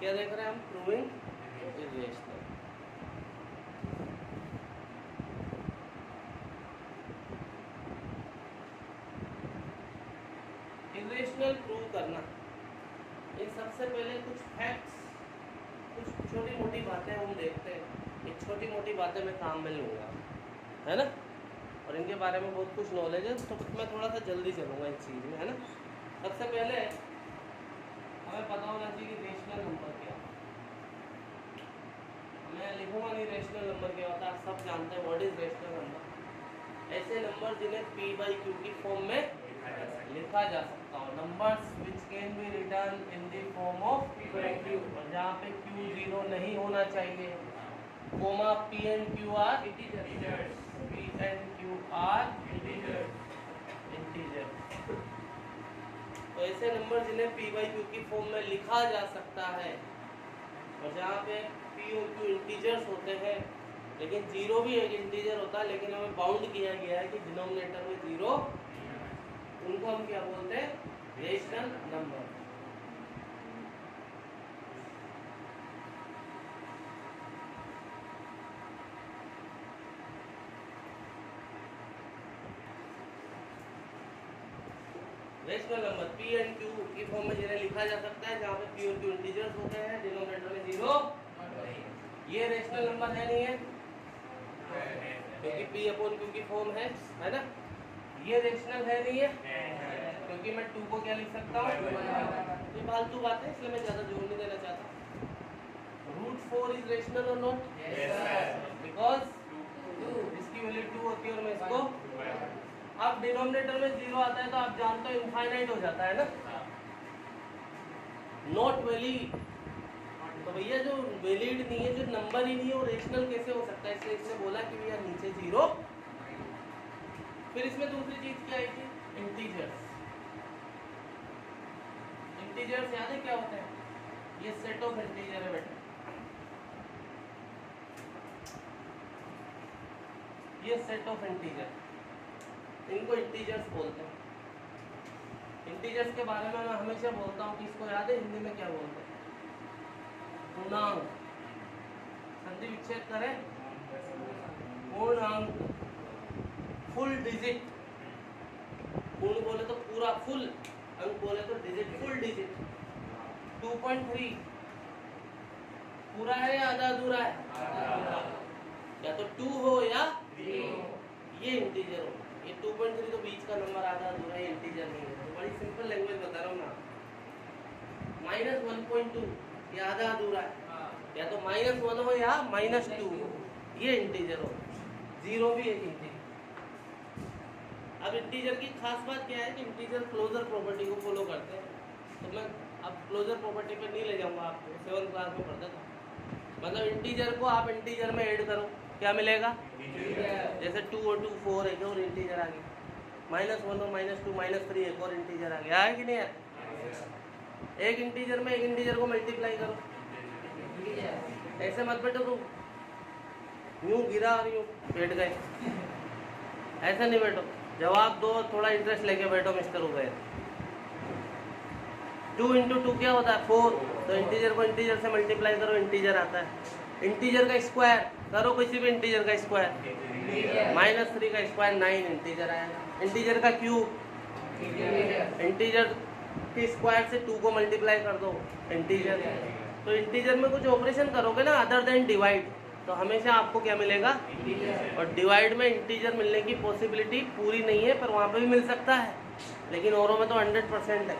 क्या देख रहे हैं हम? Proving irrational. इरेशनल प्रूव करना, इन सबसे पहले कुछ फैक्ट्स, कुछ छोटी मोटी बातें हम देखते हैं। ये छोटी मोटी बातें मैं काम में लूँगा, है ना, और इनके बारे में बहुत कुछ नॉलेज है, तो मैं थोड़ा सा जल्दी चलूँगा इस चीज़ में, है ना। सबसे पहले हमें पता होना चाहिए कि रेशनल नंबर क्या है। मैं लिखूँगा नहीं रेशनल नंबर क्या होता है, आप सब जानते हैं व्हाट इज रेशनल नंबर। ऐसे नंबर जिन्हें p बाई क्यू की फॉर्म में लिखा जा सकता हो, numbers which can be written in the form of p by q, और जहाँ पे q 0 नहीं होना चाहिए, comma p and q are integers, p and q are integer. तो ऐसे नंबर जिन्हें p बाई क्यू की फॉर्म में लिखा जा सकता है, और जहाँ पे p और q इंटीजर्स होते हैं, लेकिन 0 भी एक इंटीजर होता है, लेकिन हमें बाउंड किया गया है कि डिनोमिनेटर में 0, उनको हम क्या बोलते हैं? Rational number. Rational number p and q की फॉर्म में जिन्हें लिखा जा सकता है, जहाँ पे p और q इंटीजर्स होते हैं, डिनोमिनेटर में 0, ये रेशनल नंबर है नहीं है, क्योंकि p अपॉन q की फॉर्म है ना। ये रेशनल है नहीं है, क्योंकि मैं 2 को क्या लिख सकता हूँ, ये फालतू बात है, इसलिए मैं ज़्यादा जोर नहीं देना चाहता। रूट 4 इज रेशनल और नॉट, बिकॉज इसकी वैल्यू 2 होती है और मैं इसको, अब डिनोमिनेटर में 0 आता है तो आप जानते हो इनफाइनाइट हो जाता है ना, नॉट वैलिड। तो भैया जो वैलिड नहीं है, जो नंबर ही नहीं है, वो रेशनल कैसे हो सकता है? इसलिए इसने बोला कि भैया नीचे 0। फिर इसमें दूसरी चीज क्या आई थी? इंटीजर्स। इंटीजर्स याद है क्या होता है? ये सेट ऑफ इंटीजर है बेटा, ये सेट ऑफ इंटीजर, इनको इंटीजर्स बोलते हैं। इंटीजर्स के बारे में मैं हमेशा बोलता हूँ कि इसको याद है हिंदी में क्या बोलते हैं? पूर्णांक। संधि विच्छेद करें, पूर्णांक, फुल डिजिट। पूर्ण बोले तो पूरा फुल, अंक बोले तो डिजिट, फुल डिजिट। 2.3 पूरा है या आधा अधूरा है? या तो 2 हो या 3, ये इंटीजर हो। ये 2.3 तो बीच का नंबर आधा अधूरा है, इंटीजर नहीं है। तो बड़ी सिंपल लैंग्वेज बता रहा हूँ ना। -1.2 ये आधा अधूरा है, या तो -1 हो या -2, ये इंटीजर हो। 0 भी एक इंटीजर। अब इंटीजर की खास बात क्या है कि इंटीजर क्लोजर प्रॉपर्टी को फॉलो करते हैं। तो मैं अब क्लोजर प्रॉपर्टी पे नहीं ले जाऊंगा आपको, 7th क्लास में पढ़ता था। मतलब इंटीजर को आप इंटीजर में ऐड करो, क्या मिलेगा? जैसे 2 और 2 4, एक और इंटीजर आ गया। -1 और -2 -3, एक और इंटीजर आ गया। है कि नहीं है? एक इंटीजर में एक इंटीजर को मल्टीप्लाई करो, ऐसे मत बैठो तुम, यूं गिरा और यूं बैठ गए, ऐसे नहीं बैठो। जवाब दो, थोड़ा इंटरेस्ट लेके बैठो मिस्टर उबैर। 2 × 2 क्या होता है? 4। तो इंटीजर को इंटीजर से मल्टीप्लाई करो, इंटीजर आता है। इंटीजर का स्क्वायर करो, किसी भी इंटीजर का स्क्वायर, -3 का स्क्वायर 9 इंटीजर आएगा। इंटीजर का क्यूब, इंटीजर के स्क्वायर से 2 को मल्टीप्लाई कर दो, इंटीजर। तो इंटीजर में कुछ ऑपरेशन करोगे ना अदर देन डिवाइड, तो हमेशा आपको क्या मिलेगा? और डिवाइड में इंटीजर मिलने की पॉसिबिलिटी पूरी नहीं है, पर वहाँ पे भी मिल सकता है, लेकिन औरों में तो 100% है।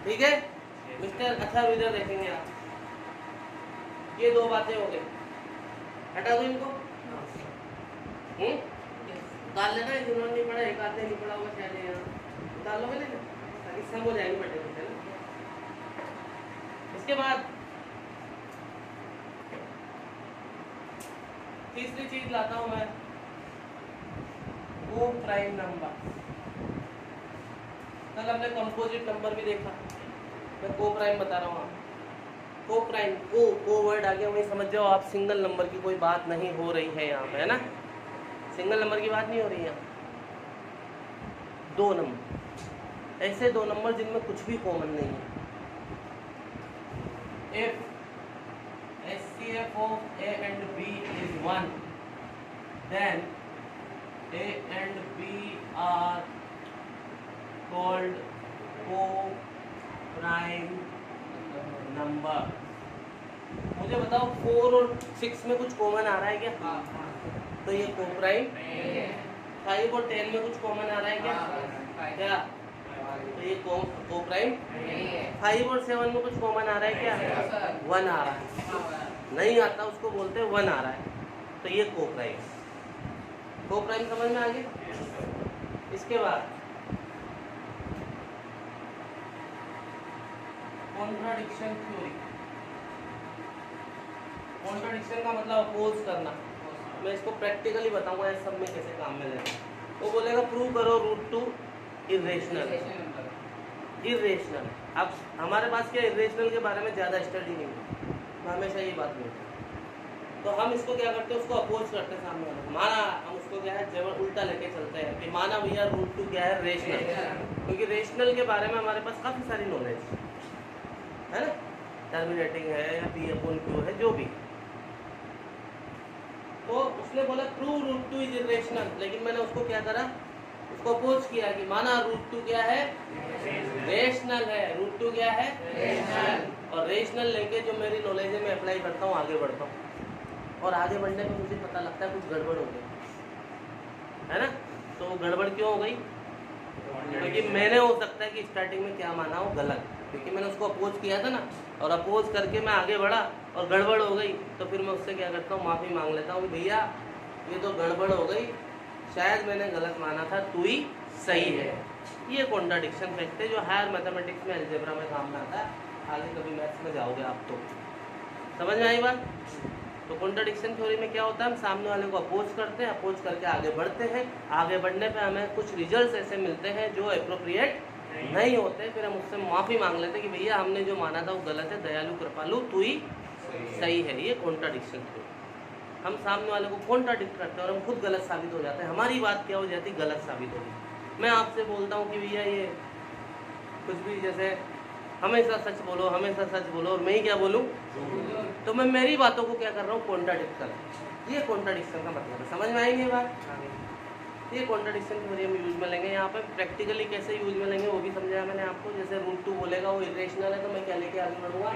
ठीक है मिस्टर? अच्छा इधर देखेंगे आप, ये 2 बातें हो गई, हटा दो इनको। डाल लेना, जिन्होंने नहीं पढ़ा, एक आधे नहीं पढ़ा होगा शायद, यहाँ डाल लोगे ना, ताकि सब हो जाएंगे बटे बटे ना। इसके बाद तीसरी चीज लाता हूं मैं, को प्राइम नंबर। कल हमने कंपोजिट नंबर भी देखा, मैं को प्राइम बता रहा हूँ आपको। को प्राइम, को वर्ड आ गया, वही समझ जाओ आप, सिंगल नंबर की कोई बात नहीं हो रही है यहाँ पे, है ना। सिंगल नंबर की बात नहीं हो रही है। 2 नंबर, ऐसे 2 नंबर जिनमें कुछ भी कॉमन नहीं है। if HCF of A and B is 1, then A and B are called co-prime number. मुझे बताओ 4 और 6 में कुछ कॉमन आ रहा है क्या? तो ये को-प्राइम। 5 और 10 में कुछ कॉमन आ रहा है क्या? क्या? तो ये को-प्राइम। 5 और 7 में कुछ कॉमन आ रहा है क्या? 1 आ रहा है। नहीं आता उसको बोलते हैं 1 आ रहा है, तो ये को-प्राइम। को-प्राइम समझ में आ गया? इसके बाद कॉन्ट्राडिक्शन थ्योरी। कॉन्ट्राडिक्शन का मतलब अपोज करना। मैं इसको प्रैक्टिकली बताऊंगा इस सब में कैसे काम में लेना। वो बोलेगा प्रूव करो √2 इरेशनल। इरेशनल। अब हमारे पास क्या इरेशनल के बारे में ज़्यादा स्टडी नहीं है, हमेशा ये बात नहीं है। तो हम इसको क्या करते हैं, उसको अपोज करते हैं सामने वाले। माना हम उसको क्या है जब उल्टा लेके चलते हैं कि माना भैया √2 क्या है रेशनल, क्योंकि रेशनल के बारे में हमारे पास काफ़ी सारी नॉलेज है ना, टर्मिनेटिंग है या P/Q है जो भी। तो उसने बोला प्रूव √2 इज इरेशनल, लेकिन मैंने उसको क्या करा, उसको अपोज किया कि माना √2 क्या है रेशनल है। √2 क्या है रेशनल, और रेशनल लेके जो मेरी नॉलेज है मैं अप्लाई करता हूँ, आगे बढ़ता हूँ, और आगे बढ़ने में मुझे पता लगता है कुछ गड़बड़ हो गई है ना। तो गड़बड़ क्यों हो गई? क्योंकि मैंने हो सकता है कि स्टार्टिंग में क्या माना हो गलत, क्योंकि मैंने उसको अपोज किया था ना, और अपोज करके मैं आगे बढ़ा और गड़बड़ हो गई, तो फिर मैं उससे क्या करता हूँ माफ़ी मांग लेता हूँ, भैया ये तो गड़बड़ हो गई, शायद मैंने गलत माना था, तू ही सही है। ये कॉन्ट्राडिक्शन फैक्ट है जो हायर मैथमेटिक्स में अलजेब्रा में काम में आता है। आगे कभी मैथ्स में जाओगे आप तो समझ में आई बात। तो कॉन्ट्राडिक्शन थ्योरी में क्या होता है, हम सामने वाले को अपोज करते हैं, अपोज करके आगे बढ़ते हैं, आगे बढ़ने पे हमें कुछ रिजल्ट्स ऐसे मिलते हैं जो एप्रोप्रिएट नहीं होते, फिर हम उससे माफ़ी मांग लेते हैं कि भैया हमने जो माना था वो गलत है, दयालु कृपालु तू ही सही है। ये कॉन्ट्राडिक्शन थ्योरी। हम सामने वाले को कॉन्ट्राडिक्ट करते हैं और हम खुद गलत साबित हो जाते हैं, हमारी बात क्या हो जाती है गलत साबित होगी। मैं आपसे बोलता हूँ कि भैया ये कुछ भी जैसे हमेशा सच बोलो, हमेशा सच बोलो, और मैं ही क्या बोलूँ, तो मैं मेरी बातों को क्या कर रहा हूँ कॉन्ट्राडिक्ट कर। ये कॉन्ट्राडिक्शन का मतलब है, समझ में आई ये बात। ये कॉन्ट्राडिक्शन थ्योरी हम यूज में लेंगे, यहाँ पे प्रैक्टिकली कैसे यूज में लेंगे वो भी समझाया मैंने आपको। जैसे √2 बोलेगा वो इरेशनल है, तो मैं क्या लेके आगे बढ़ूंगा,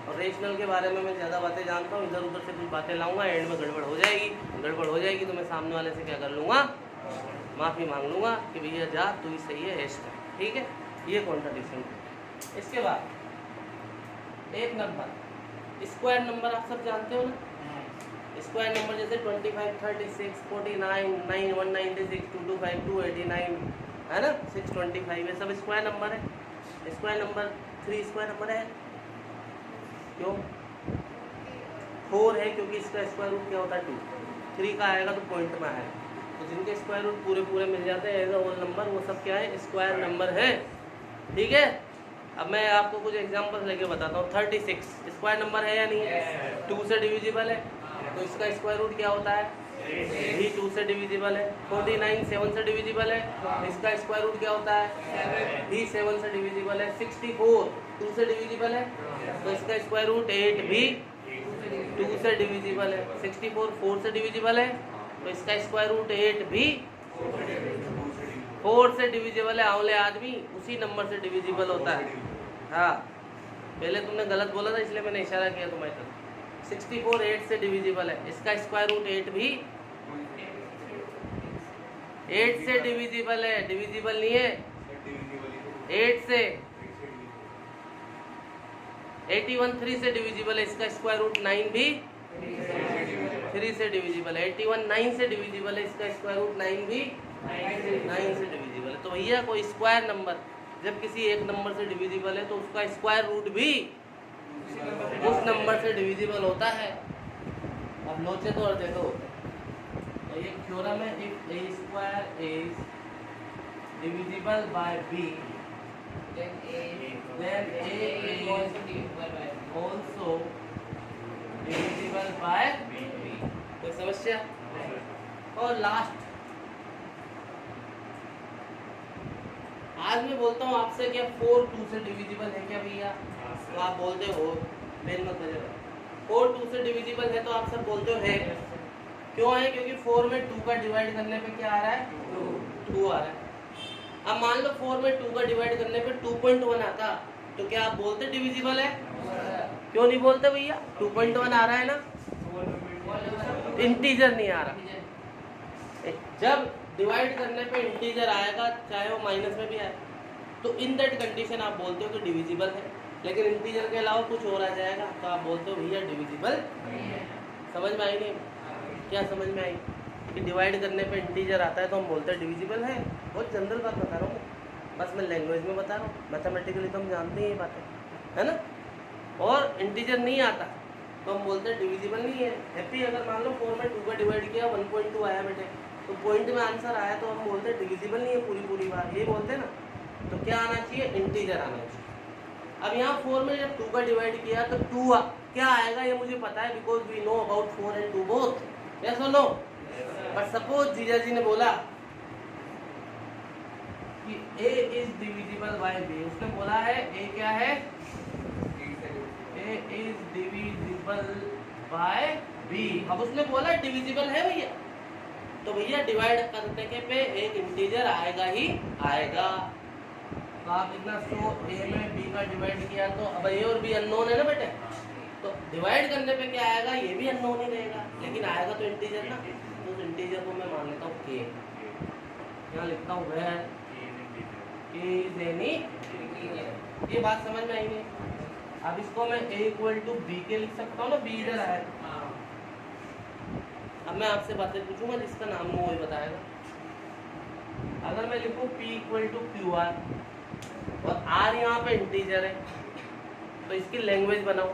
और रेशनल के बारे में मैं ज़्यादा बातें जानता हूँ, इधर उधर से कुछ बातें लाऊंगा, एंड में गड़बड़ हो जाएगी। गड़बड़ हो जाएगी तो मैं सामने वाले से क्या कर लूँगा, माफ़ी मांग लूँगा कि भैया जा तू ही सही है, ऐश कर, ठीक है। ये कॉन्ट्राडिक्शन। इसके बाद एक नंबर, स्क्वायर नंबर आप सब जानते हो ना, स्क्वायर नंबर जैसे 25, 36, 49, 9, 196, 225, 289 है ना, 625, ये सब स्क्वायर नंबर है। स्क्वायर नंबर 3 स्क्वायर नंबर है, क्यों 4 है, क्योंकि इसका स्क्वायर रूट क्या होता है 2, 3 का आएगा तो पॉइंट में आएगा, तो जिनके स्क्वायर रूट पूरे पूरे मिल जाते हैं एज अ होल नंबर, वो सब क्या है स्क्वायर नंबर है, ठीक है। अब मैं आपको कुछ एग्जांपल्स लेके बताता हूँ। 36 स्क्वायर नंबर है या नहीं है, 2 से डिविजिबल है, तो इसका स्क्वायर रूट क्या होता है भी 2 से डिविजिबल है। 49 7 से डिविजिबल है, इसका स्क्वायर रूट क्या होता है भी 7 से डिविजिबल है। 64 2 से डिविजिबल है, तो इसका स्क्वायर रूट 8 भी 2 से डिविजिबल है। 64 4 से डिविजिबल है, तो इसका स्क्वायर रूट 8 भी 4 से डिविजिबल है। आंवले आदमी उसी नंबर से डिविजिबल होता है। हाँ पहले तुमने गलत बोला था इसलिए मैंने इशारा किया तुम्हारी तरफ। 64 8 से डिविजिबल है, इसका स्क्वायर रूट 8 भी 8 से डिविजिबल है, डिविजिबल नहीं है 8 से। 81 3 से डिविजिबल है, इसका स्क्वायर रूट 9 भी 3 से डिविजिबल है। 81 9 से डिविजिबल है, इसका स्क्वायर रूट 9 भी 9 से डिविजिबल है। तो भैया कोई स्क्वायर नंबर जब किसी एक नंबर से डिविजिबल है तो उसका स्क्वायर रूट भी उस नंबर से डिविजिबल होता है। अब लोचे तो और देखो होते हैं, तो ये थ्योरम है, if a square is divisible by b then a is also divisible by b। कोई समस्या? और लास्ट आज मैं बोलता हूँ आपसे क्या 4 2 से डिविजिबल है क्या भैया? तो आप बोलते हो पेन मत बजेगा। 4 2 से डिविजिबल है तो आप सब बोलते हो है। क्यों है? क्योंकि 4 में 2 का डिवाइड करने पे क्या आ रहा है? 2 आ रहा है। अब मान लो 4 में 2 का डिवाइड करने पे 2.1 आता तो क्या आप बोलते डिविजिबल है? क्यों नहीं बोलते भैया? 2.1 आ रहा है ना, इंटीजर नहीं आ रहा। जब डिवाइड करने पे इंटीजर आएगा चाहे वो माइनस में भी आए तो इन दैट कंडीशन आप बोलते हो कि डिविजिबल है। लेकिन इंटीजर के अलावा कुछ और आ जाएगा तो आप बोलते हो भैया डिविजिबल है। समझ में आई नहीं? क्या समझ में आई? कि डिवाइड करने पे इंटीजर आता है तो हम बोलते हैं डिविजिबल है। बहुत जनरल बात बता रहा हूँ, बस मैं लैंग्वेज में बता रहा हूँ। मैथमेटिकली तो हम जानते हैं ये बातें, है ना। और इंटीजर नहीं आता तो हम बोलते हैं डिविजिबल नहीं है। हैप्पी अगर मान लो 4 में 2 का डिवाइड किया 1.2 आया बेटे, तो पॉइंट में आंसर आया तो हम बोलते हैं डिविजिबल नहीं है पूरी बार, ये बोलते हैं ना। तो क्या आना चाहिए? इंटीजर आना चाहिए। अब यहाँ 4 में जब 2 का डिवाइड किया तो 2 क्या आएगा ये मुझे पता है, because we know about 4 and 2 both. Yes और नो? बट सपोज जीजा जी ने बोला कि a is divisible by b, उसने बोला है a क्या है? a is divisible by b। अब उसने बोला डिविजिबल है भैया, तो भैया डिवाइड करने के पे एक इंटीजर आएगा ही आएगा। तो आप इतना सो a में b का डिवाइड किया तो अब a और b अननोन है ना बेटे, तो डिवाइड करने पे क्या आएगा? ये भी अननोन ही रहेगा, लेकिन आएगा तो इंटीजर ना। तो उस इंटीजर को मैं मान लेता हूँ k। यहाँ लिखता हूँ वह k इज एनी। ये बात समझ में आई नहीं? अब इसको मैं a इक्वल टू b के लिख सकता हूँ ना, b इधर आया। अब मैं आपसे बातें पूछूंगा जिसका नाम वो वही बताएगा। अगर मैं लिखूं p equal to q r और r यहाँ पे इंटीजर है तो इसकी लैंग्वेज बनाओ।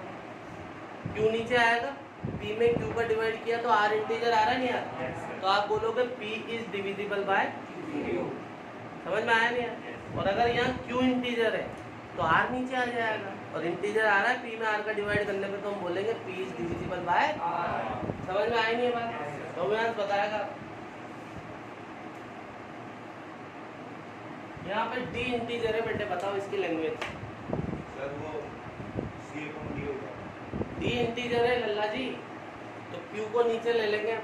q नीचे आएगा, p में q का डिवाइड किया तो r इंटीजर आ रहा है नहीं आ रहा? तो आप बोलोगे p is divisible by q। समझ में आया नहीं आया? और अगर यहाँ q इंटीजर है तो r नीचे आ जाएगा, और इंटीजर आ रहा है p में r का डिवाइड करने पे तो हम बोलेंगे p is divisible bye r। समझ में आई नहीं है बात? तो मैं बताएगा यहाँ पे d इंटीजर है बेटे, बताओ इसकी लैंग्वेज। सर वो c अपॉन d होगा। d इंटीजर है लल्ला जी, तो q को नीचे ले लेंगे हम।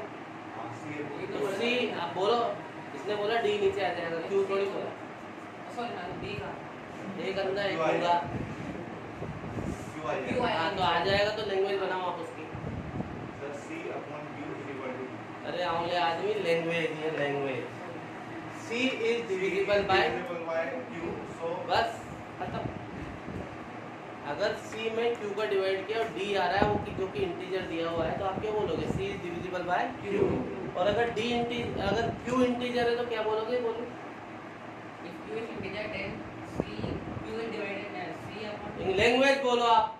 हाँ c अपॉन तो c आप बोलो, इसने बोला d नीचे आ जाएगा, q थोड़ी बोला। d का एक अंदर एक होगा, q आ हाँ तो आ जाएगा। तो लैंग्वेज बनाओ आप उसकी। Sir c upon q is equal to अरे आंवले आदमी, लैंग्वेज ये language. c is divisible by q, so बस खत्म। अगर c में q का डिवाइड किया और d आ रहा है वो जो कि इंटीजर दिया हुआ है, तो आप क्या बोलोगे? c is divisible by q। और अगर अगर q इंटीजर है तो क्या बोलोगे? बोलो। if q is integer then c q is divided by c upon language बोलो आप,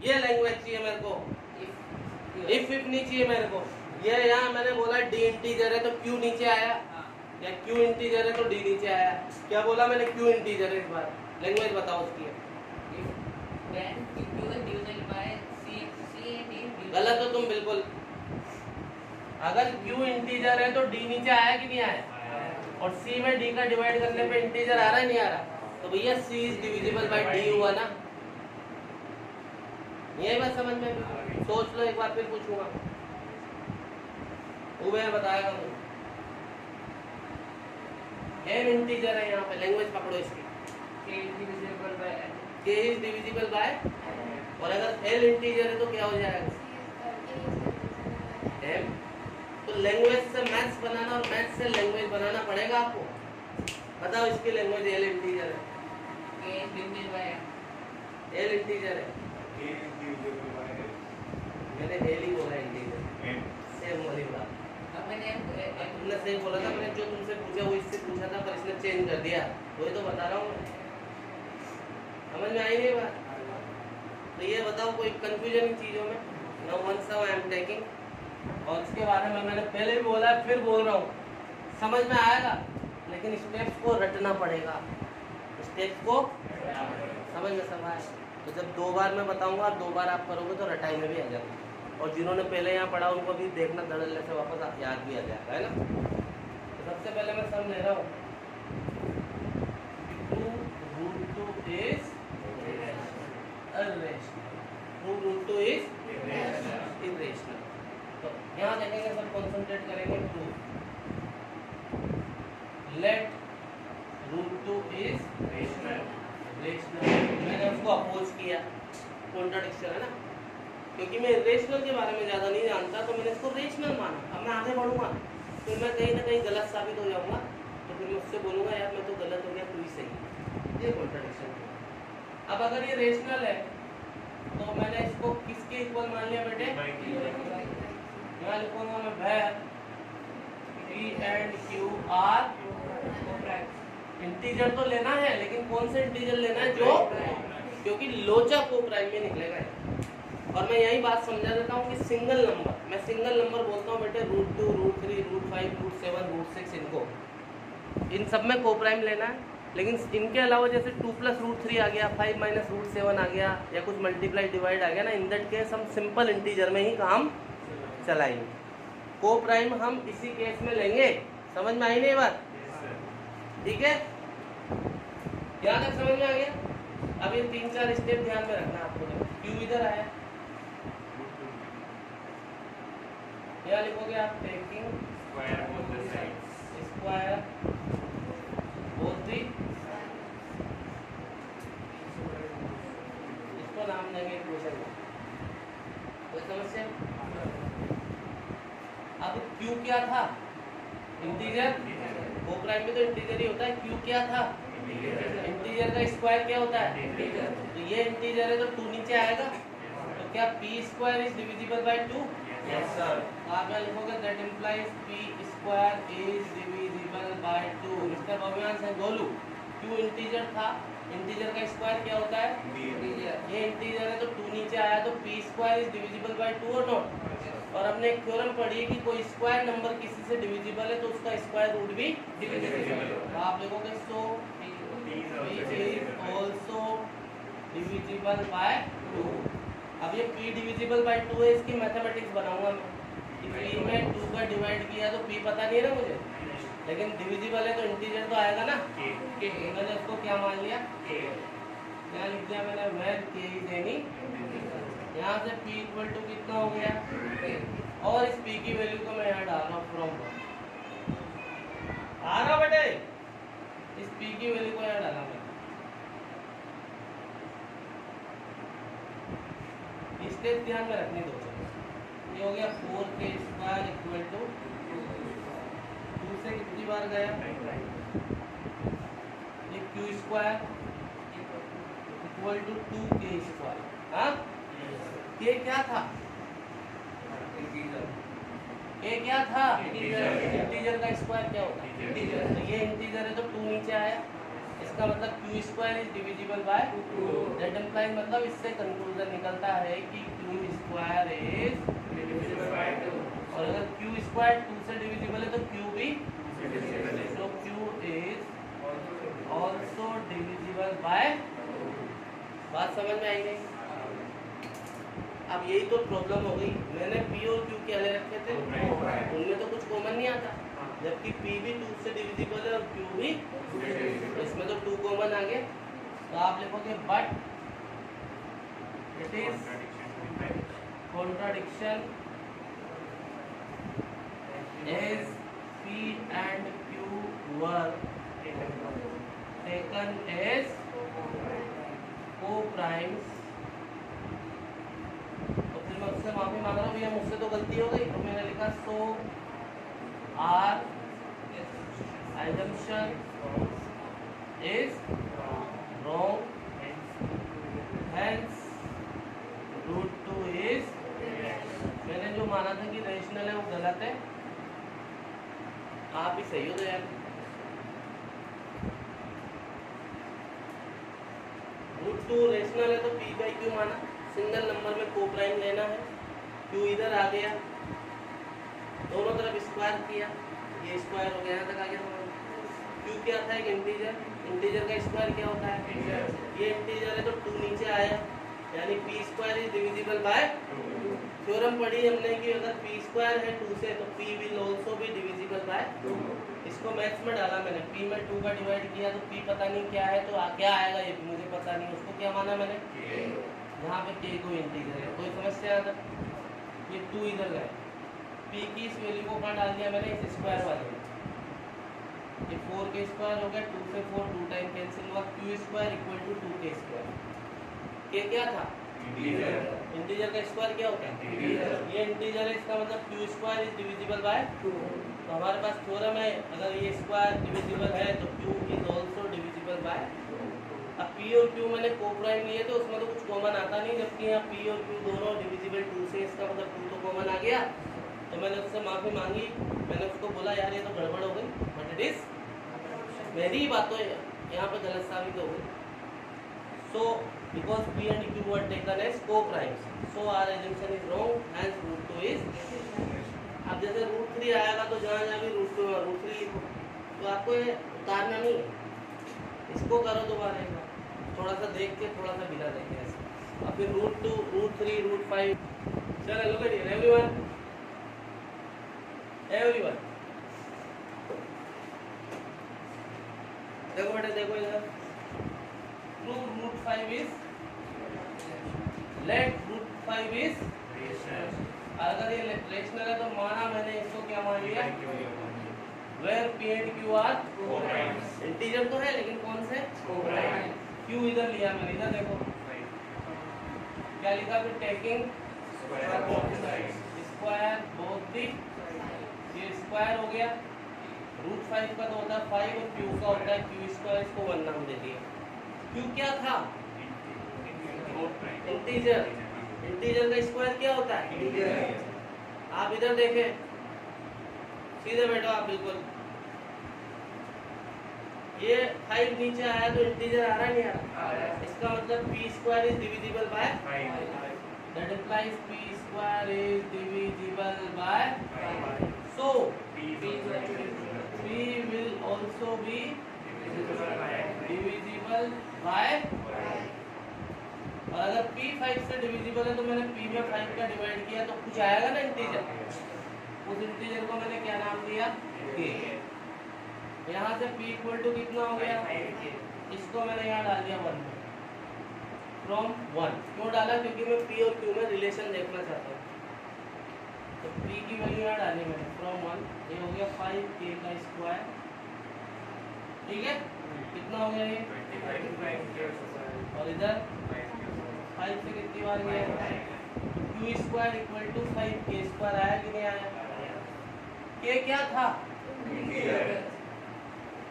ये लैंग्वेज चाहिए मेरे को। इफ नहीं चाहिए मेरे को। ये यहाँ मैंने बोला d इंटीजर है तो q नीचे आया, या q इंटीजर है तो d नीचे आया। क्या बोला मैंने? q इंटीजर है। इस बार लैंग्वेज बताओ उसकी। then if q is divisible by c and d गलत हो तुम बिल्कुल। अगर q इंटीजर है तो d नीचे आया कि नहीं आया? और c में d का डिवाइड करने पे इंटीजर आ रहा है नहीं आ रहा? तो भैया c is divisible bye d हुआ ना। यही बात समझ में? सोच लो एक बार, फिर पूछूंगा। उबेर बताएगा मुझे। m इंटीजर है यहाँ पे, लैंग्वेज पकड़ो इसकी। k is divisible by k is divisible bye, और अगर l इंटीजर है तो क्या हो जाएगा? m। तो लैंग्वेज से मैथ्स बनाना और मैथ्स से लैंग्वेज बनाना पड़ेगा आपको। बताओ इसकी लैंग्वेज l इंटीजर है। k is divisible by l integer है, a इज डिविजिबल बाय मैंने l ही बोला इंटीजर। m। सेम वाली बात। अब मैंने तुमने सही बोला था, मैंने जो तुमसे पूछा वो इससे पूछा था, पर इसने चेंज कर दिया। वही तो बता रहा हूँ मैं। समझ में आई नहीं बात? तो ये बताओ कोई कंफ्यूजन इन चीज़ों में? Now once I am taking, और इसके बारे में मैंने पहले भी बोला है, फिर बोल रहा हूँ। समझ में आएगा, लेकिन स्टेप्स को रटना पड़ेगा। स्टेप्स को समझ में सब आए तो जब 2 बार मैं बताऊंगा, 2 बार आप करोगे तो रटाई में भी आ जाएगा। और जिन्होंने पहले यहाँ पढ़ा उनको भी देखना धड़ल्ले से वापस याद भी आ जाएगा, है ना। तो सबसे पहले मैं सम ले रहा हूँ। 2 √2 इज, अरे irrational. Prove root 2 is irrational. तो यहाँ देखेंगे सब कॉन्सेंट्रेट करेंगे prove. Let root 2 is rational. मैंने उसको अपोज किया, कॉन्ट्राडिक्शन है ना, क्योंकि मैं इरेशनल के बारे में ज़्यादा नहीं जानता तो मैंने इसको रेशनल माना. अब मैं आगे बढ़ूंगा फिर मैं कहीं ना कहीं गलत साबित हो जाऊंगा, तो फिर मैं उससे बोलूँगा यार मैं तो गलत हो गया, तू ही सही. ये कॉन्ट्राडिक्शन. अब अगर ये रेशनल है तो मैंने इसको किसके इक्वल मान लिया बेटे? यहाँ लिखूंगा मैं where P and Q are integer. तो लेना है लेकिन कौन से इंटीजर लेना है? जो, क्योंकि लोचा को प्राइम में निकलेगा. और मैं यही बात समझा देता हूँ कि सिंगल नंबर, मैं सिंगल नंबर बोलता हूँ बेटे root 2, root 3, root 5, root 7, root 6, इनको इन सब में को प्राइम लेना है. लेकिन इनके अलावा जैसे 2 + √3 आ गया, 5 - √7 आ गया, या कुछ मल्टीप्लाई डिवाइड आ गया ना, इन दैट केस हम सिंपल इंटीजर में ही काम चलाएंगे. को प्राइम हम इसी केस में लेंगे. समझ में आई नहीं बात? ठीक है, यहाँ तक समझ में आ गया. अब ये 3-4 स्टेप ध्यान में रखना आपको. क्यू इधर आया, यहाँ लिखोगे आप टेकिंग स्क्वायर बोथ दी, इसको नाम देंगे इक्वेशन का. कोई समस्या? अब क्यू क्या था? इंटीजर. को प्राइम में तो इंटीजर ही होता है. क्यू क्या था? इंटीजर का स्क्वायर क्या होता है? तो ये इंटीजर है तो 2 नीचे आएगा. तो क्या p² is divisible bye 2? Yes sir. आप यहाँ लिखोगे that implies p² is divisible bye 2. Mister Bhavyansh से गोलू, क्यू इंटीजर था, इंटीजर का स्क्वायर क्या होता है? ये इंटीजर है तो 2 नीचे आया, तो p² इज डिविजिबल बाय 2 और नॉट. और हमने एक थ्योरम पढ़ी है कि कोई स्क्वायर नंबर किसी से डिविजिबल है तो उसका स्क्वायर रूट भी डिविजिबल है. तो आप लिखोगे सो p is also divisible by 2. अब ये p डिविजिबल बाय 2 है, इसकी मैथमेटिक्स बनाऊंगा मैं. p में 2 का डिवाइड किया तो p पता नहीं है ना मुझे, लेकिन डिविजिबल है तो इंटीजर तो आएगा ना. मैंने उसको क्या मान लिया? यहाँ लिख दिया मैंने वेयर k इज एनी. यहाँ से p इक्वल टू कितना हो गया, और इस p की वैल्यू को मैं यहाँ डाल रहा हूँ फ्रॉम आ रहा बेटे. इस p की वैल्यू को यहाँ डाला मैं. स्टेप ध्यान में रखनी दो. ये हो गया 4k² इक्वल टू 2 से कितनी बार गया? ये q² इक्वल टू 2k². हाँ, k क्या था? k क्या था? इंटीजर का स्क्वायर क्या होता है? तो ये इंटीजर है तो 2 नीचे आया, इसका मतलब q² is divisible bye 2. That implies, मतलब इससे कंक्लूजन निकलता है कि q² इज डिविजिबल बाय 2. और अगर q² 2 से डिविजिबल है तो q भी डिविजिबल है. तो q is also divisible by. बात समझ में आई नहीं? अब यही तो प्रॉब्लम हो गई. मैंने p और q क्या ले रखे थे? उनमें तो कुछ कॉमन नहीं आता, जबकि p भी 2 से डिविजिबल है और q भी, इसमें तो 2 कॉमन आ गए. तो आप लिखोगे but it is contradiction as p and q were taken as co-primes. तो फिर मैं उससे माफी मांग रहा हूँ, भैया मुझसे तो गलती हो गई. तो मैंने लिखा सो are assumption is wrong, hence root 2 is. मैंने जो माना था कि रेशनल है वो गलत है. आप ही सही हो तो यार. रूट 2 रेशनल है तो p/q माना. सिंगल नंबर में को प्राइम लेना है. q इधर आ गया, दोनों तरफ स्क्वायर किया, ये स्क्वायर हो गया, यहाँ तक आ गया. q क्या था? एक इंटीजर. इंटीजर का स्क्वायर क्या होता है? ये इंटीजर है तो 2 नीचे आया, यानी p² is divisible bye 2. Theorem पढ़ी हमने कि अगर p² है 2 से तो p will also be divisible by 2. इसको मैथ्स में डाला मैंने. p में 2 का डिवाइड किया तो p पता नहीं क्या है, तो क्या आएगा ये मुझे पता नहीं. उसको क्या माना मैंने? यहाँ पे k को इंटीजर है, कोई समस्या आता? ये 2 इधर गए, p की इस वैल्यू को कहाँ डाल दिया मैंने? इस स्क्वायर वाले में। ये 4k स्क्वायर हो गया, 2 से 4 2 टाइम कैंसिल हुआ, q square equal to 2k square. k क्या था? इंटीजर का स्क्वायर क्या होता है? ये इंटीजर है, इसका मतलब q square is divisible bye 2। तो हमारे पास थ्योरम है, अगर ये स्क्वायर डिविजिबल है तो q is also divisible by. अब p और q मैंने कोप्राइम लिए तो उसमें तो कुछ कॉमन आता नहीं, जबकि यहाँ p और q दोनों डिविजिबल 2 से, इसका मतलब 2 तो कॉमन आ गया। तो मैंने उससे माफ़ी मांगी, मैंने उसको बोला यार ये तो गड़बड़ हो गई, बट इट इज मेरी बात तो यहाँ पे गलत साबित हो गई। So because p and q were taken as co-primes, so our assumption is wrong, hence root 2 is। अब जैसे रूट 3 आएगा तो जहाँ जहाँ भी रूट 2 रूट 3 लिखो, तो आपको ये उतारना नहीं है, इसको करो दोबारा एक बार, थोड़ा सा देख के, थोड़ा सा बिना देखे ऐसे, और फिर रूट 2 रूट 3 रूट 5। चलो look at here everyone, everyone देखो बेटा, देखो इधर, prove root 5 is, let root 5 is, अगर ये रेशनल है तो माना मैंने इसको क्या मान लिया? Where p and q are integer तो है लेकिन कौन से? q इधर लिया मैंने, इधर देखो क्या लिखा, फिर टेकिंग स्क्वायर बोथ दी, ये स्क्वायर हो गया, रूट 5 का तो होता है 5 और q का होता है q स्क्वायर, इसको 1 नाम दे दिया। q क्या था? इंटीजर, इंटीजर का स्क्वायर क्या होता है? आप इधर देखें, सीधे बैठो आप बिल्कुल, ये 5 नीचे आया तो इंटीजर आ रहा है नहीं आ रहा? इसका मतलब p square is divisible bye 5, that implies p square is divisible bye 5, so p will also be divisible by, और अगर p 5 से डिविजिबल है तो मैंने p में 5 का डिवाइड किया तो कुछ आएगा ना इंटीजर, उस इंटीजर को मैंने क्या नाम दिया? k। यहाँ से p इक्वल टू कितना हो गया? इसको मैंने यहाँ डाल दिया 1 फ्रॉम 1। क्यों डाला? क्योंकि मैं p और q में रिलेशन देखना चाहता हूँ, तो p की वैल्यू यहाँ डाली मैंने फ्रॉम 1, ये हो गया 5k का स्क्वायर, ठीक है? कितना हो गया ये? 25, और इधर 5 से कितनी बार गया? q square equal to 5k square आया कि नहीं आया? k क्या था?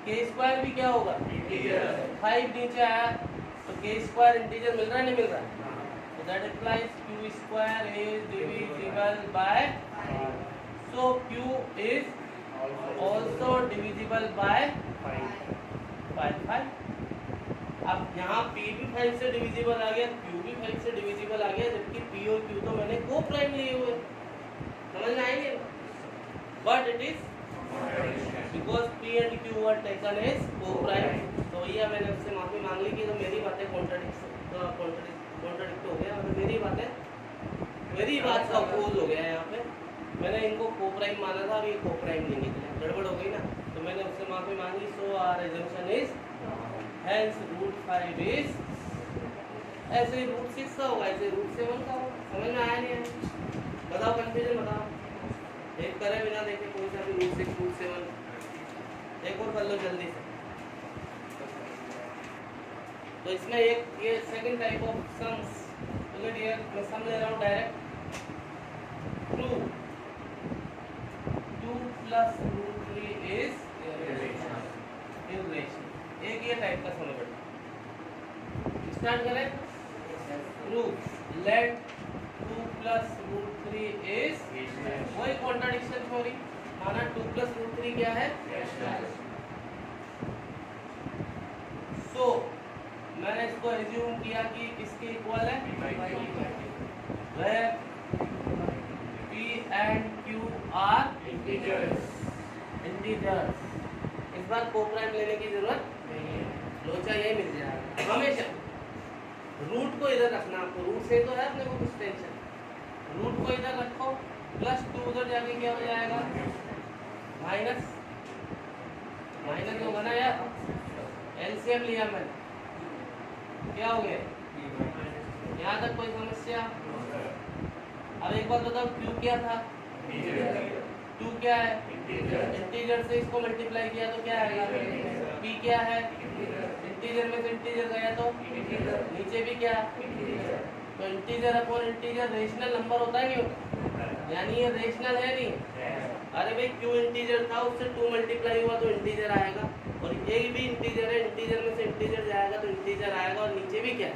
k स्क्वायर भी क्या होगा? 5 नीचे आया तो k स्क्वायर इंटीजर मिल रहा है नहीं मिल रहा? तो that implies q square is divisible bye, so q is also divisible by 5। अब यहाँ p भी 5 से डिविजिबल आ गया, q भी 5 से डिविजिबल आ गया, जबकि p और q तो मैंने को प्राइम लिए हुए, समझ में आएंगे? But it is because p and q were taken as को प्राइम। तो भैया मैंने उससे माफी मांग ली कि तो मेरी बातें कॉन्ट्राडिक्ट हो गया, मतलब मेरी बात का अपोज हो गया है यहाँ पे, मैंने इनको को प्राइम माना था, अब ये को प्राइम नहीं निकले, गड़बड़ हो गई ना, तो मैंने उससे माफी मांगी। So our assumption is hence root 5 is, ऐसे रूट 6 का होगा, ऐसे रूट 7 का होगा, समझ में आया नहीं है? बताओ कंफ्यूजन बताओ, एक करे बिना देखे कोई सा भी रूट 6 रूट 7, एक और कर लो जल्दी से। तो इसमें एक ये सेकंड टाइप ऑफ सम्स, तो ये मैं सम ले रहा हूँ direct, 2 plus root 3 is irrational, एक ये टाइप का सम है। स्टार्ट करें, proof let 2 plus root 3 is, वही कॉन्ट्राडिक्शन थ्योरी, माना 2 प्लस रूट 3 क्या है? सो मैंने इसको एज्यूम किया कि किसके इक्वल है? Where p and q are integers. इस बार को प्राइम लेने की जरूरत नहीं है, लोचा यही मिल जाएगा हमेशा। रूट को इधर रखना, आपको रूट से तो है अपने को कुछ टेंशन, रूट को इधर रखो, प्लस 2 उधर जाके क्या हो जाएगा? माइनस होगा ना यार, एलसीएम लिया मैंने, क्या हो गया? यहाँ तक कोई समस्या? अब एक बात बताओ, क्यू क्या था? टू क्या है? इंटीजर से इसको मल्टीप्लाई किया तो क्या आएगा? पी क्या है? इंटीजर में से इंटीजर गया तो नीचे भी क्या? तो integer upon integer rational number होता है नहीं होता? यानी ये रेशनल है नहीं? अरे भाई क्यू इंटीजर था, उससे 2 मल्टीप्लाई हुआ तो इंटीजर आएगा, और ये भी इंटीजर है, इंटीजर में से इंटीजर जाएगा तो इंटीजर आएगा, और नीचे भी क्या?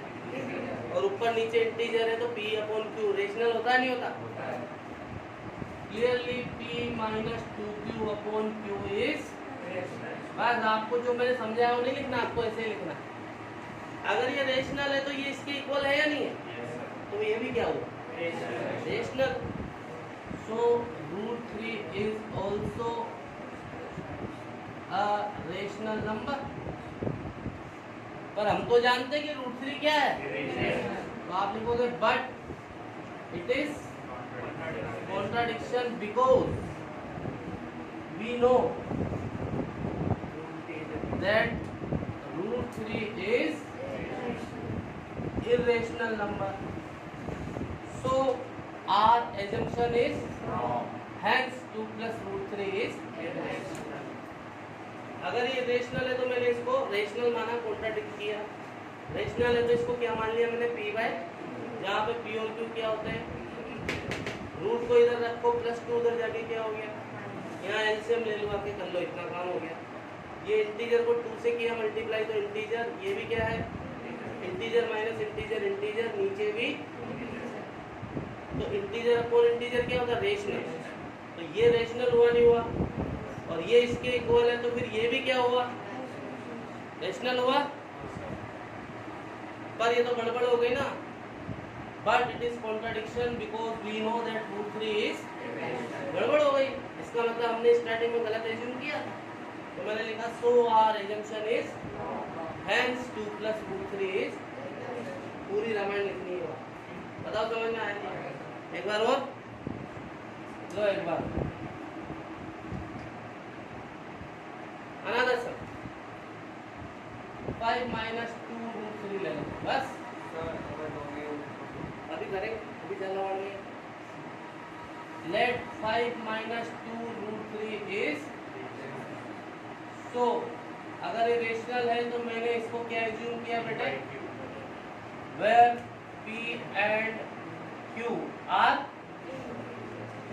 और ऊपर नीचे इंटीजर है तो p अपॉन क्यू रेशनल होता है नहीं होता? Clearly p minus 2q upon q is, बस आपको जो मैंने समझाया वो नहीं लिखना, आपको ऐसे ही लिखना। अगर ये रेशनल है तो ये इसके इक्वल है या नहीं है? तो ये भी क्या हुआ? Rational. So √3 is also a rational number. पर हम तो जानते हैं कि √3 क्या है, तो आप लिखोगे but it is contradiction because we know that √3 is irrational number, so our assumption is wrong, hence 2 plus √3 is irrational। अगर ये रेशनल है तो मैंने इसको रेशनल माना, कॉन्ट्राडिक्ट किया। रेशनल है तो इसको क्या मान लिया मैंने? p बाय, जहाँ पे p और q क्या होते हैं? रूट को इधर रखो, +2 उधर जाके क्या हो गया? यहाँ एलसीएम ले लो, आके कर लो, इतना काम हो गया। ये इंटीजर को 2 से किया मल्टीप्लाई तो इंटीजर, ये भी क्या है? इंटीजर माइनस इंटीजर, इंटीजर नीचे भी, तो इंटीजर अपॉन इंटीजर क्या होगा? रेशनल। तो ये रेशनल हुआ नहीं हुआ? और ये इसके इक्वल है तो फिर ये भी क्या हुआ? रेशनल हुआ। पर ये तो गड़बड़ हो गई ना, but it is contradiction because we know that √3 is, गड़बड़ हो गई। इसका मतलब हमने स्टार्टिंग में गलत एज्यूम किया, तो मैंने लिखा so our assumption is hence 2 plus √3 इज, पूरी रामायण लिखनी है। बताओ समझ में आया? एक बार और लो, एक बार अनदर सम 5 minus 2 √3 ले लो, बस अभी करेंगे, अभी चल रहा है। लेट 5 minus 2 √3 इज, तो अगर ये रेशनल है तो मैंने इसको क्या एज्यूम किया बेटे? Where p and q are,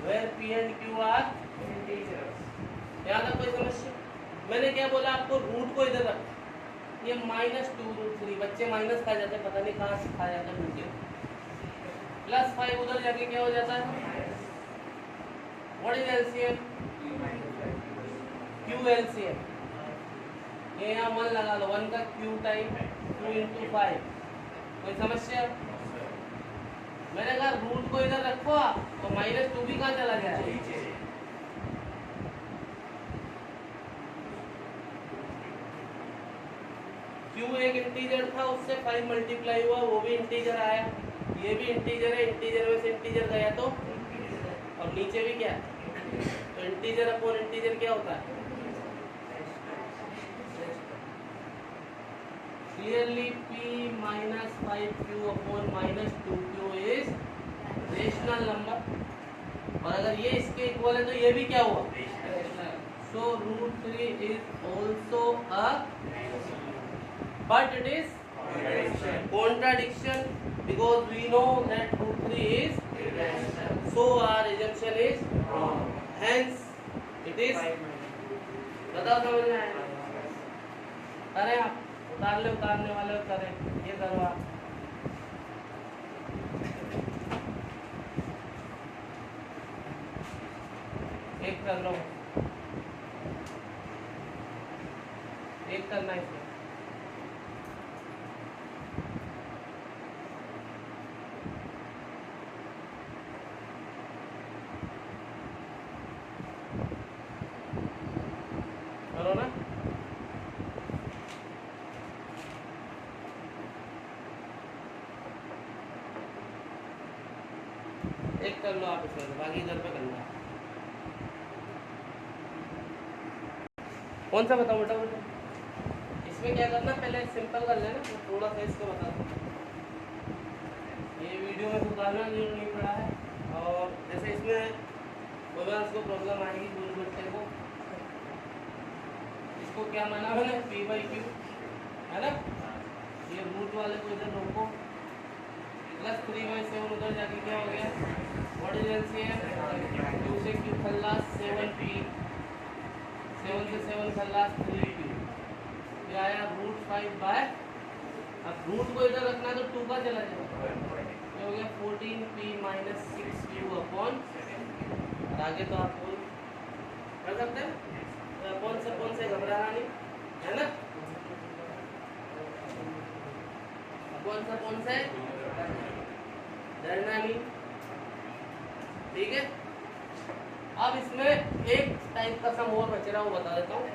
where p and q are integers। यहाँ तक कोई समस्या? मैंने क्या बोला आपको? रूट को इधर रख, ये -2 √3, बच्चे माइनस खा जाते, पता नहीं कहाँ से खा जाता है, +5 उधर जाके क्या हो जाता है? What is LCM? q LCM. ये यहाँ 1 लगा लो, 1 का q टाइम 2 × 5, कोई समस्या? मैंने कहा रूट को इधर रखो, तो -2 भी कहाँ चला गया? q एक इंटीजर था, उससे 5 मल्टीप्लाई हुआ, वो भी इंटीजर आया, ये भी इंटीजर है, इंटीजर में से इंटीजर गया तो, और नीचे भी क्या? तो इंटीजर अपॉन इंटीजर क्या होता है? Clearly p minus 5q upon -2q is rational number, और अगर ये इसके इक्वल है तो ये भी क्या हुआ? सो √3 is also a, but it is contradiction because we know that √3 is, so our assumption is wrong, hence it is। बताओ समझ में आया? अरे आप उतार ले, उतारने वाले करें, ये करो आप। एक कर लो, एक करना है इसमें। करो ना, एक कर लो आप इसमें, बाकी इधर पे करना है। कौन सा बताओ बेटा? इसमें क्या करना, पहले सिंपल कर लेना, थोड़ा सा इसको बता दो। वीडियो में उतारना जरूर नहीं पड़ा है। और जैसे इसमें कोई बार उसको प्रॉब्लम आएगी दूर बच्चे को, इसको क्या माना मैंने p/q है ना, ये रूट वाले को इधर रोको, प्लस 3/7 उधर जाके क्या हो गया, व्हाट इज एलसीएम, q से q खल्लास 7p, 7 से 7 खल्लास 3p, ये आया √5/, अब रूट को इधर रखना तो 2 का चला जाएगा, ये हो गया 14p - 6q अपॉन, और आगे तो आप कोई कर सकते हैं, तो अपॉन से घबराना नहीं है ना, अपॉन से डरना नहीं, ठीक है। अब इसमें एक टाइप का सम और बच रहा है, वो बता देता हूँ।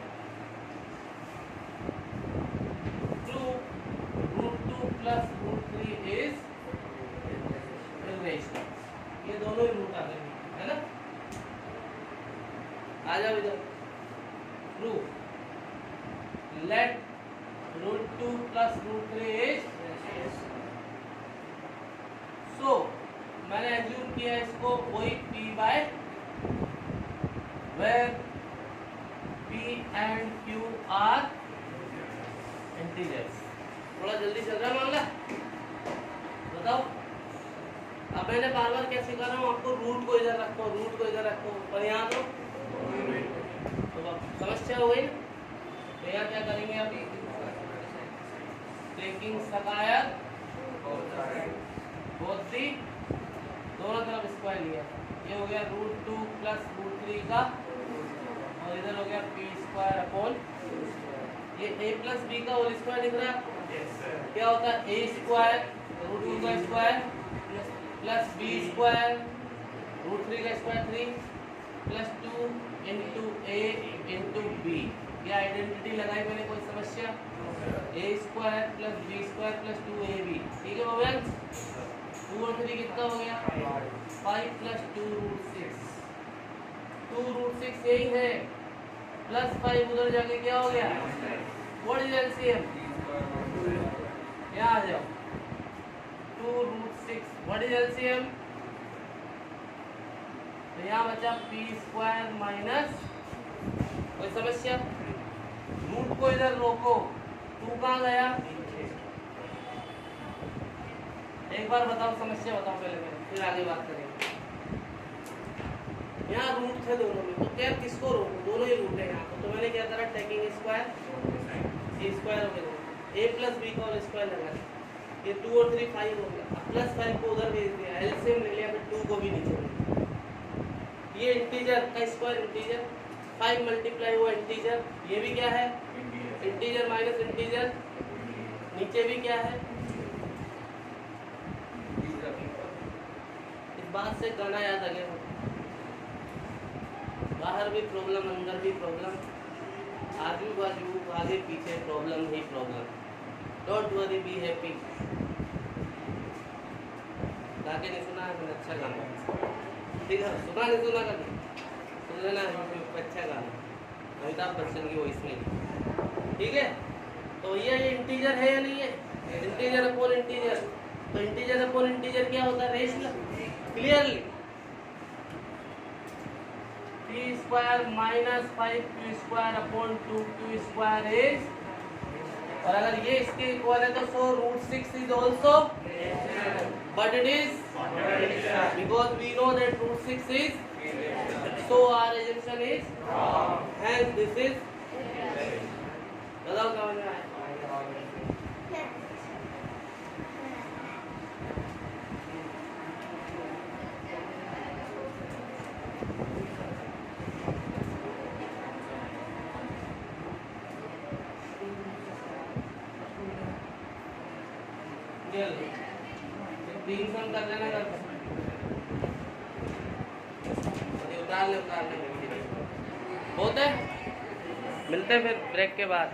√2 + √3 इज इरेशनल, ये दोनों ही रूट आ गए है ना। आ जाओ इधर, प्रूफ लेट √2 + √3 इज, सो मैंने एज्यूम किया इसको वही p/, where p and q are integers। थोड़ा जल्दी चल रहा है मामला, बताओ। अब मैंने बार बार क्या सिखा रहा हूँ आपको, रूट को इधर रखो, रूट को इधर रखो, पर यहाँ तो समस्या हो गई ना। तो यहाँ क्या करेंगे अभी, टेकिंग सकायर बोथी, दोनों तरफ स्क्वायर लिया, ये हो गया √2 + √3 का, और इधर हो गया p² अपॉन, ये a + b का होल स्क्वायर दिख रहा है, क्या होता है a² √2 का स्क्वायर प्लस b² √3 का स्क्वायर 3 + 2 × a × b, ये आइडेंटिटी लगाई मैंने, कोई समस्या, a² + b² + 2ab, ठीक है मोबाइल। 2 और 3 कितना हो गया, 5 + 2 √6, 2 √6 यही है, प्लस 5 उधर जाके क्या हो गया, व्हाट इज एलसीएम, यहाँ आ जाओ, 2 √6 व्हाट इज एलसीएम, तो यहाँ बचा p² - कोई समस्या, रूट को इधर रोको, 2 कहाँ गया, एक बार बताओ समस्या बताओ पहले मैंने, फिर आगे बात करेंगे। यहाँ रूट थे दोनों में, तो क्या किसको रोको, दोनों ही रूट है यहाँ पर, तो मैंने क्या करा, टेकिंग स्क्वायर a² हो गया, a + b का होल स्क्वायर लगा, ये 2 और 3 5 हो गया, अब +5 को उधर भेज दिया, एलसीएम ले लिया, फिर 2 को भी नीचे भेज दिया, ये इंटीजर का स्क्वायर इंटीजर, 5 मल्टीप्लाई हुआ इंटीजर, ये भी क्या है इंटीजर माइनस इंटीजर, नीचे भी क्या है, इस बात से गाना याद आ गया, बाहर भी प्रॉब्लम अंदर भी प्रॉब्लम, आजू बाजू आगे पीछे problem he problem, don't worry be happy. गाके नहीं सुना है मैंने, अच्छा गाना, ठीक है, सुना नहीं सुना कभी, सुन लेना यूट्यूब पे, अच्छा गाना, अमिताभ बच्चन की वॉइस में, ठीक है। तो ये इंटीजर है या नहीं है, इंटीजर अपॉन इंटीजर, तो इंटीजर अपॉन इंटीजर क्या होता है, rational, clearly p² - 5q² upon 2q² is, और अगर ये इसके इक्वल है तो 4 √6 is also, but it is because we know that √6 is, so our assumption is wrong, hence this is, बताओ समझ में आया, तीन सम कर लेना, उतार ले, बहुत है, मिलते हैं फिर ब्रेक के बाद।